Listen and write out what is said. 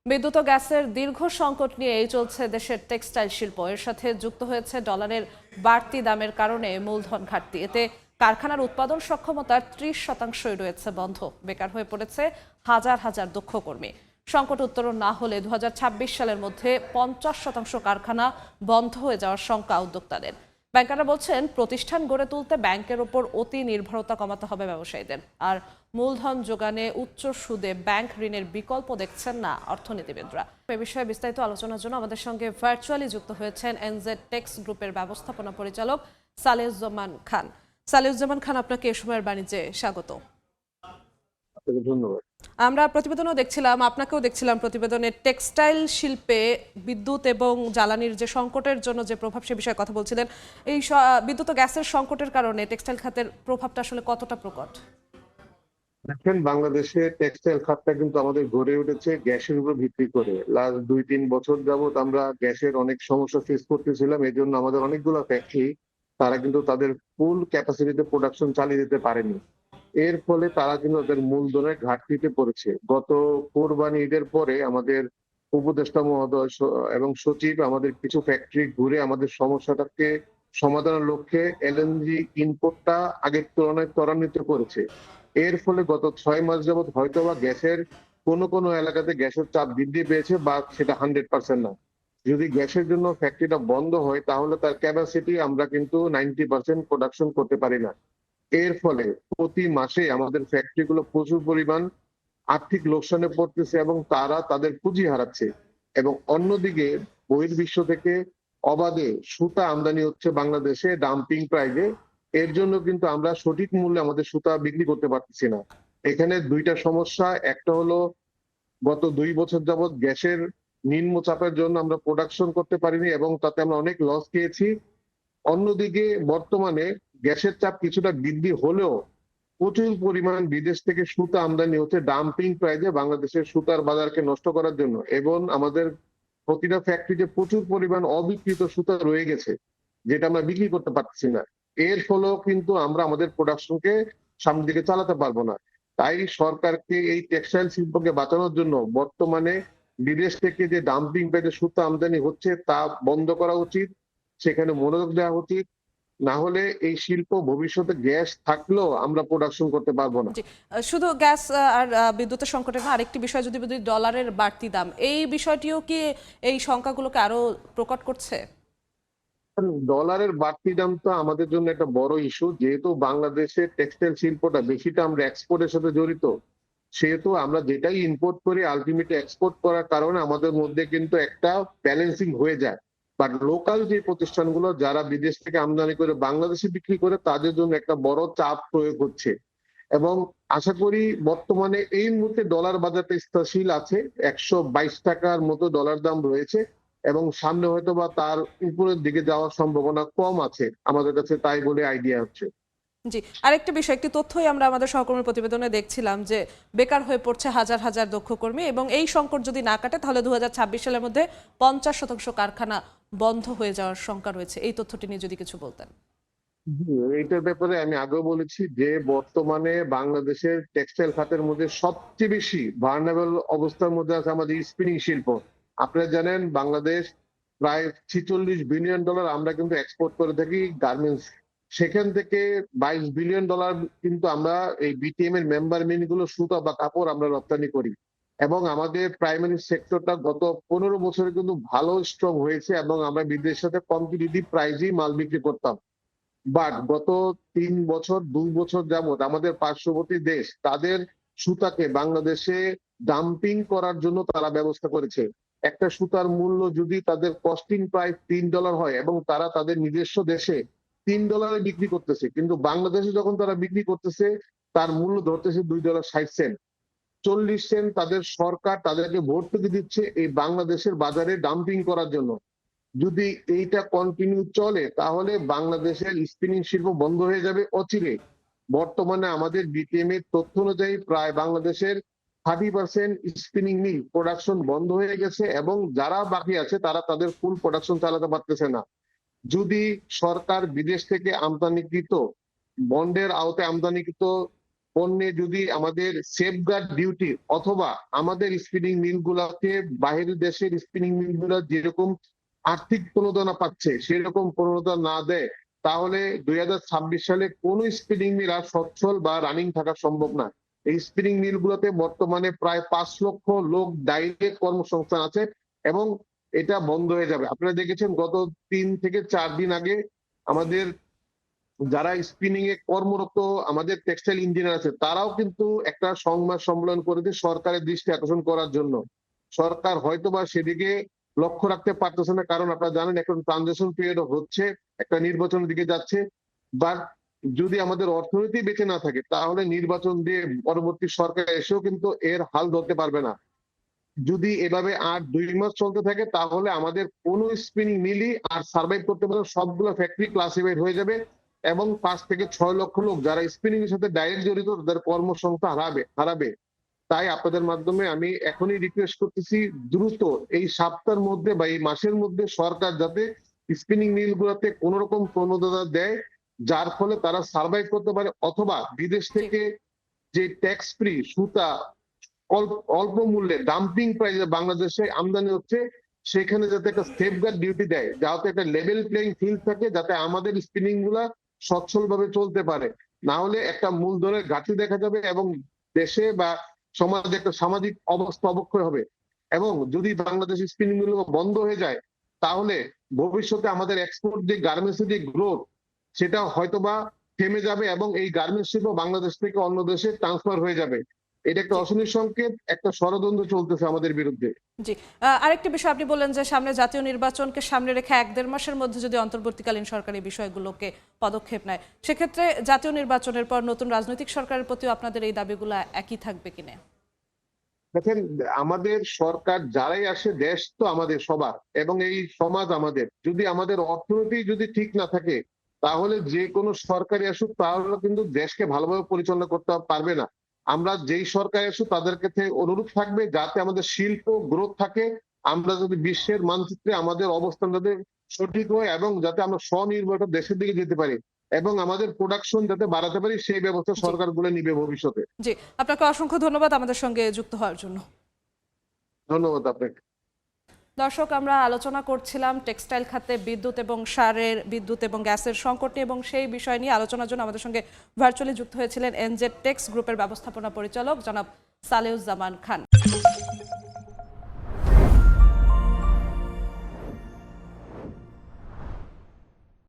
বিদ্যুৎ ও গ্যাসের দীর্ঘ সংকট নিয়েই চলছে দেশের টেক্সটাইল শিল্প। এর সাথে যুক্ত হয়েছে ডলারের বাড়তি দামের কারণে মূলধন ঘাটতি। এতে কারখানার উৎপাদন সক্ষমতার 30%ই রয়েছে বন্ধ। বেকার হয়ে পড়েছে হাজার হাজার দক্ষ কর্মী। সংকট উত্তরণ না হলে 2026 সালের মধ্যে 50% কারখানা বন্ধ হয়ে যাওয়ার শঙ্কা উদ্যোক্তাদের। ব্যাংকাররা বলছেন, প্রতিষ্ঠান গড়ে তুলতে ব্যাংকের ওপর অতি নির্ভরতা কমাতে হবে ব্যবসায়ীদের। আর মূলধন যোগানে উচ্চ সুদে ব্যাংক ঋণের বিকল্প দেখছেন না অর্থনীতিবিদরা। এ বিষয়ে বিস্তারিত আলোচনার জন্য আমাদের সঙ্গে ভার্চুয়ালি যুক্ত হয়েছেন এনজেড টেক্স গ্রুপের ব্যবস্থাপনা পরিচালক সালেউজ্জামান খান। সালেউজ্জামান খান, আপনাকে এ সময়ের বাণিজ্যে স্বাগত। ধন্যবাদ। আমরা প্রতিবেদনও দেখছিলাম, আপনাকেও দেখছিলাম প্রতিবেদনে টেক্সটাইল শিল্পে বিদ্যুৎ এবং জ্বালানির যে সংকটের জন্য যে প্রভাব, সে বিষয়ে কথা বলছিলেন। এই বিদ্যুৎ ও গ্যাসের সংকটের কারণে টেক্সটাইল খাতের প্রভাবটা আসলে কতটা প্রকট? দেখেন, বাংলাদেশে টেক্সটাইল খাতটা কিন্তু আমাদের গড়ে উঠেছে গ্যাসের উপর ভিত্তি করে। লাস্ট 2-3 বছর যাবত আমরা গ্যাসের অনেক সমস্যা ফেস করতেছিলাম। এই জন্য আমাদের অনেকগুলো ফ্যাক্টরি তারা কিন্তু তাদের ফুল ক্যাপাসিটিতে প্রোডাকশন চালিয়ে যেতে পারেনি। এর ফলে তারা কিন্তু তাদের মূলধনের ঘাটতিতে পড়েছে। গত কোরবানি ঈদের পরে আমাদের উপদেষ্টা মহোদয় এবং সচিব আমাদের কিছু ফ্যাক্টরি ঘুরে আমাদের সমস্যাটাকে সমাধানের লক্ষ্যে এলএনজি ইনপুটটা আগের তুলনায় ত্বরান্বিত করেছে। এর ফলে গত 6 মাস যাবত হয়তোবা গ্যাসের কোনো এলাকাতে গ্যাসের চাপ বৃদ্ধি পেয়েছে, বা সেটা 100% না। যদি গ্যাসের জন্য ফ্যাক্টরিটা বন্ধ হয় তাহলে তার ক্যাপাসিটি আমরা কিন্তু 90% প্রোডাকশন করতে পারি না। এর ফলে প্রতি মাসে আমাদের ফ্যাক্টরি গুলো প্রচুর পরিমাণ আর্থিক লোকসানে পড়তেছে এবং তারা তাদের পুঁজি হারাচ্ছে। এবং অন্যদিকে বহির্বিশ্ব থেকে অবাধে সুতা আমদানি হচ্ছে বাংলাদেশে ডাম্পিং প্রাইসে। এর জন্য কিন্তু আমরা সঠিক মূল্যে আমাদের সুতা বিক্রি করতে পারতেছি না। এখানে দুইটা সমস্যা। একটা হলো, গত 2 বছর যাবত গ্যাসের নিম্নচাপের জন্য আমরা প্রোডাকশন করতে পারিনি এবং তাতে আমরা অনেক লস খেয়েছি। অন্যদিকে বর্তমানে গ্যাসের চাপ কিছুটা বৃদ্ধি হলেও প্রচুর পরিমাণ বিদেশ থেকে সুতা আমদানি হচ্ছে ডাম্পিং প্রাইসে বাংলাদেশের সুতার বাজারকে নষ্ট করার জন্য। এবং আমাদের প্রতিটা ফ্যাক্টরিতে প্রচুর পরিমাণ অবিকৃত সুতা রয়ে গেছে, যেটা আমরা বিক্রি করতে পারছি না। এর ফলেও কিন্তু আমরা আমাদের প্রোডাকশনকে সামনের দিকে চালাতে পারবো না। তাই সরকারকে এই টেক্সটাইল শিল্পকে বাঁচানোর জন্য বর্তমানে বিদেশ থেকে যে ডাম্পিং প্রাইসে সুতা আমদানি হচ্ছে তা বন্ধ করা উচিত, সেখানে মনোযোগ দেওয়া উচিত। না হলে এই শিল্প ভবিষ্যতে গ্যাস থাকলেও আমরা প্রোডাকশন করতে পারবো না। জি, শুধু গ্যাস আর বিদ্যুতের সংকটের না, আরেকটি বিষয় যদি বলি, ডলারের বাড়তি দাম, এই বিষয়টিও কি এই সংখ্যাগুলোকে আরো প্রকট করছে? ডলারের বাড়তি দামটা আমাদের জন্য একটা বড় ইস্যু। যেহেতু বাংলাদেশের টেক্সটাইল শিল্পটা বেশিটা আমরা এক্সপোর্টের সাথে জড়িত, সেহেতু আমরা যেটাই ইম্পোর্ট করি আলটিমেটলি এক্সপোর্ট করার কারণে আমাদের মধ্যে কিন্তু একটা ব্যালেন্সিং হয়ে যায়। বাট লোকাল যে প্রতিষ্ঠানগুলো যারা বিদেশ থেকে আমদানি করে বাংলাদেশে বিক্রি করে, তাদের জন্য একটা বড় চাপ প্রয়োগ হচ্ছে। এবং আশা করি বর্তমানে এই মুহূর্তে ডলার বাজারটা স্থিতিশীল আছে। 122 টাকার মতো ডলার দাম রয়েছে এবং সামনে হয়তো বা তার উপরের দিকে যাওয়ার সম্ভাবনা কম আছে, আমাদের কাছে তাই বলে আইডিয়া হচ্ছে। জি, আরেকটা বিষয়, একটি তথ্যই আমরা আমাদের সহকর্মী প্রতিবেদনে দেখছিলাম যে বেকার হয়ে পড়ছে হাজার হাজার দক্ষ কর্মী, এবং এই সংকট যদি না কাটে তাহলে 2026 সালের মধ্যে 50% কারখানা বন্ধ হয়ে যাওয়ার শঙ্কা রয়েছে। এই তথ্যটি নিয়ে যদি কিছু বলতেন। এইটার ব্যাপারে আমি আগেও বলেছি যে বর্তমানে বাংলাদেশের টেক্সটাইল খাতের মধ্যে সবচেয়ে বেশি ভার্নেবল অবস্থার মধ্যে আছে আমাদের স্পিনিং শিল্প। আপনারা জানেন বাংলাদেশ প্রায় $46 বিলিয়ন আমরা কিন্তু এক্সপোর্ট করে থাকি গার্মেন্টস। সেখান থেকে $22 বিলিয়ন কিন্তু আমরা এই বিটিএম এর মেম্বার মিলগুলো সুতা বা কাপড় আমরা রপ্তানি করি। এবং আমাদের প্রাইমারি সেক্টরটা গত 15 বছরে কিন্তু ভালো স্ট্রং হয়েছে এবং আমরা বিদেশের সাথে কম্পিটিটিভ প্রাইসেই মাল বিক্রি করতাম। বাট গত 3 বছর 2 বছর যাবত আমাদের পার্শ্ববর্তী দেশ তাদের সুতাকে বাংলাদেশে ডাম্পিং করার জন্য তারা ব্যবস্থা করেছে। একটা সুতার মূল্য যদি তাদের কস্টিং প্রাইস $3 হয় এবং তারা তাদের নিজস্ব দেশে $3 বিক্রি করতেছে, কিন্তু বাংলাদেশে যখন তারা বিক্রি করতেছে তার মূল্য ধরতেছে $2.60। 40 সেন্ট তাদের সরকার তাদেরকে ভর্তুকি দিচ্ছে এই বাংলাদেশের বাজারে ডাম্পিং করার জন্য। যদি এইটা কন্টিনিউ চলে তাহলে বাংলাদেশের স্পিনিং শিল্প বন্ধ হয়ে যাবে অচিরে। বর্তমানে আমাদের বিটিএম এর তথ্য অনুযায়ী প্রায় বাংলাদেশের 30% স্পিনিং মিল প্রোডাকশন বন্ধ হয়ে গেছে এবং যারা বাকি আছে তারা তাদের ফুল প্রোডাকশন চালাতে পারতেছে না। যদি সরকার বিদেশ থেকে আমদানিকৃত বন্ডের আওতায় আমদানিকৃত পণ্যে যদি আমাদের সেফগার্ড ডিউটি অথবা আমাদের স্পিনিং মিল গুলাকে বাহিরের দেশের স্পিনিং মিল গুলা যেরকম আর্থিক প্রণোদনা পাচ্ছে সেরকম প্রণোদনা না দেয়, তাহলে 2026 সালে কোন স্পিনিং মিল আর সচ্ছল বা রানিং থাকা সম্ভব না। এই স্পিনিং মিল গুলোতে বর্তমানে প্রায় 5 লক্ষ লোক ডাইরেক্ট কর্মসংস্থান আছে এবং এটা বন্ধ হয়ে যাবে। আপনারা দেখেছেন গত 3 থেকে 4 দিন আগে আমাদের যারা স্পিনিং এ কর্মরত আমাদের টেক্সটাইল ইঞ্জিনিয়ার আছে তারাও কিন্তু একটা সংবাদ সম্মেলন করেছে সরকারের দৃষ্টি আকর্ষণ করার জন্য। সরকার হয়তোবা সেদিকে লক্ষ্য রাখতে পারতেছে না, কারণ আপনারা জানেন এখন ট্রানজিশন পিরিয়ড হচ্ছে, একটা নির্বাচনের দিকে যাচ্ছে। বাট যদি আমাদের অর্থনীতি বেঁচে না থাকে তাহলে নির্বাচন দিয়ে পরবর্তী সরকার এসেও কিন্তু এর হাল ধরতে পারবে না। যদি এভাবে আর 2 মাস চলতে থাকে তাহলে আমাদের কোন স্পিনিং মিলই আর সার্ভাইভ করতে পারবে, সবগুলো ফ্যাক্টরি ক্লাসিফাইড হয়ে যাবে এবং 5 থেকে 6 লক্ষ লোক যারা স্পিনিং এর সাথে ডাইরেক্ট জড়িত তাদের কর্মসংস্থান হারাবে। তাই আপনাদের মাধ্যমে আমি এখনই রিকোয়েস্ট করতেছি, দ্রুত এই সপ্তাহের মধ্যে বা এই মাসের মধ্যে সরকার যাতে স্পিনিং মিল গুলোতে কোন রকম প্রণোদনা দেয় যার ফলে তারা সার্ভাইভ করতে পারে, অথবা বিদেশ থেকে যে ট্যাক্স ফ্রি সুতা অল্প মূল্যে ডাম্পিং প্রাইসে বাংলাদেশে আমদানি হচ্ছে সেখানে যাতে একটা সেফগার্ড ডিউটি দেয়, যাতে একটা লেভেল প্লেইং ফিল্ড থাকে, যাতে আমাদের স্পিনিং গুলা সচ্ছল ভাবে চলতে পারে। না হলে একটা মূলধনের ঘাটতি দেখা যাবে এবং দেশে বা সমাজে একটা সামাজিক অবস্থা অবক্ষয় হবে। এবং যদি বাংলাদেশ স্পিনিং মিল বন্ধ হয়ে যায় তাহলে ভবিষ্যতে আমাদের এক্সপোর্ট যে গার্মেন্টস এর যে গ্রোথ সেটা হয়তোবা থেমে যাবে এবং এই গার্মেন্টস শিল্প বাংলাদেশ থেকে অন্য দেশে ট্রান্সফার হয়ে যাবে। এটা একটা অশনি সংকেত, একটা ষড়যন্ত্র চলতেছে আমাদের বিরুদ্ধে। জি, আরেকটি বিষয় আপনি বললেন যে সামনে জাতীয় নির্বাচনকে সামনে রেখে 1-1.5 মাসের মধ্যে যদি অন্তর্বর্তীকালীন সরকার এই বিষয়গুলোকে পদক্ষেপ নেয়, সেক্ষেত্রে জাতীয় নির্বাচনের পর নতুন রাজনৈতিক সরকারের প্রতিও আপনাদের এই দাবিগুলো একই থাকবে কিনা? দেখেন, আমাদের সরকার যারাই আসে দেশ তো আমাদের সবার এবং এই সমাজ আমাদের, যদি আমাদের অর্থনীতি যদি ঠিক না থাকে তাহলে যে কোনো সরকারি আসুক তাহলে কিন্তু দেশকে ভালোভাবে পরিচালনা করতে পারবে না। আমরা যেই সরকার আসুক তাদের কাছে অনুরোধ থাকবে যাতে আমাদের শিল্প গ্রোথ থাকে, আমরা যদি বিশ্বের মানচিত্রে আমাদের অবস্থান যাতে সঠিক হয় এবং যাতে আমরা স্বনির্ভর দেশের দিকে যেতে পারি এবং আমাদের প্রোডাকশন যাতে বাড়াতে পারি সেই ব্যবস্থা জি, সরকারগুলো নিবে ভবিষ্যতে। জি, আপনাকে অসংখ্য ধন্যবাদ আমাদের সঙ্গে যুক্ত হওয়ার জন্য। ধন্যবাদ আপনাকে। দর্শক, আমরা আলোচনা করছিলাম টেক্সটাইল খাতে বিদ্যুৎ এবং গ্যাসের সংকট নিয়ে, এবং সেই বিষয় নিয়ে আলোচনার জন্য আমাদের সঙ্গে ভার্চুয়ালি যুক্ত হয়েছিলেন এনজেড টেক্স গ্রুপের ব্যবস্থাপনা পরিচালক জনাব সালেউজ্জামান খান।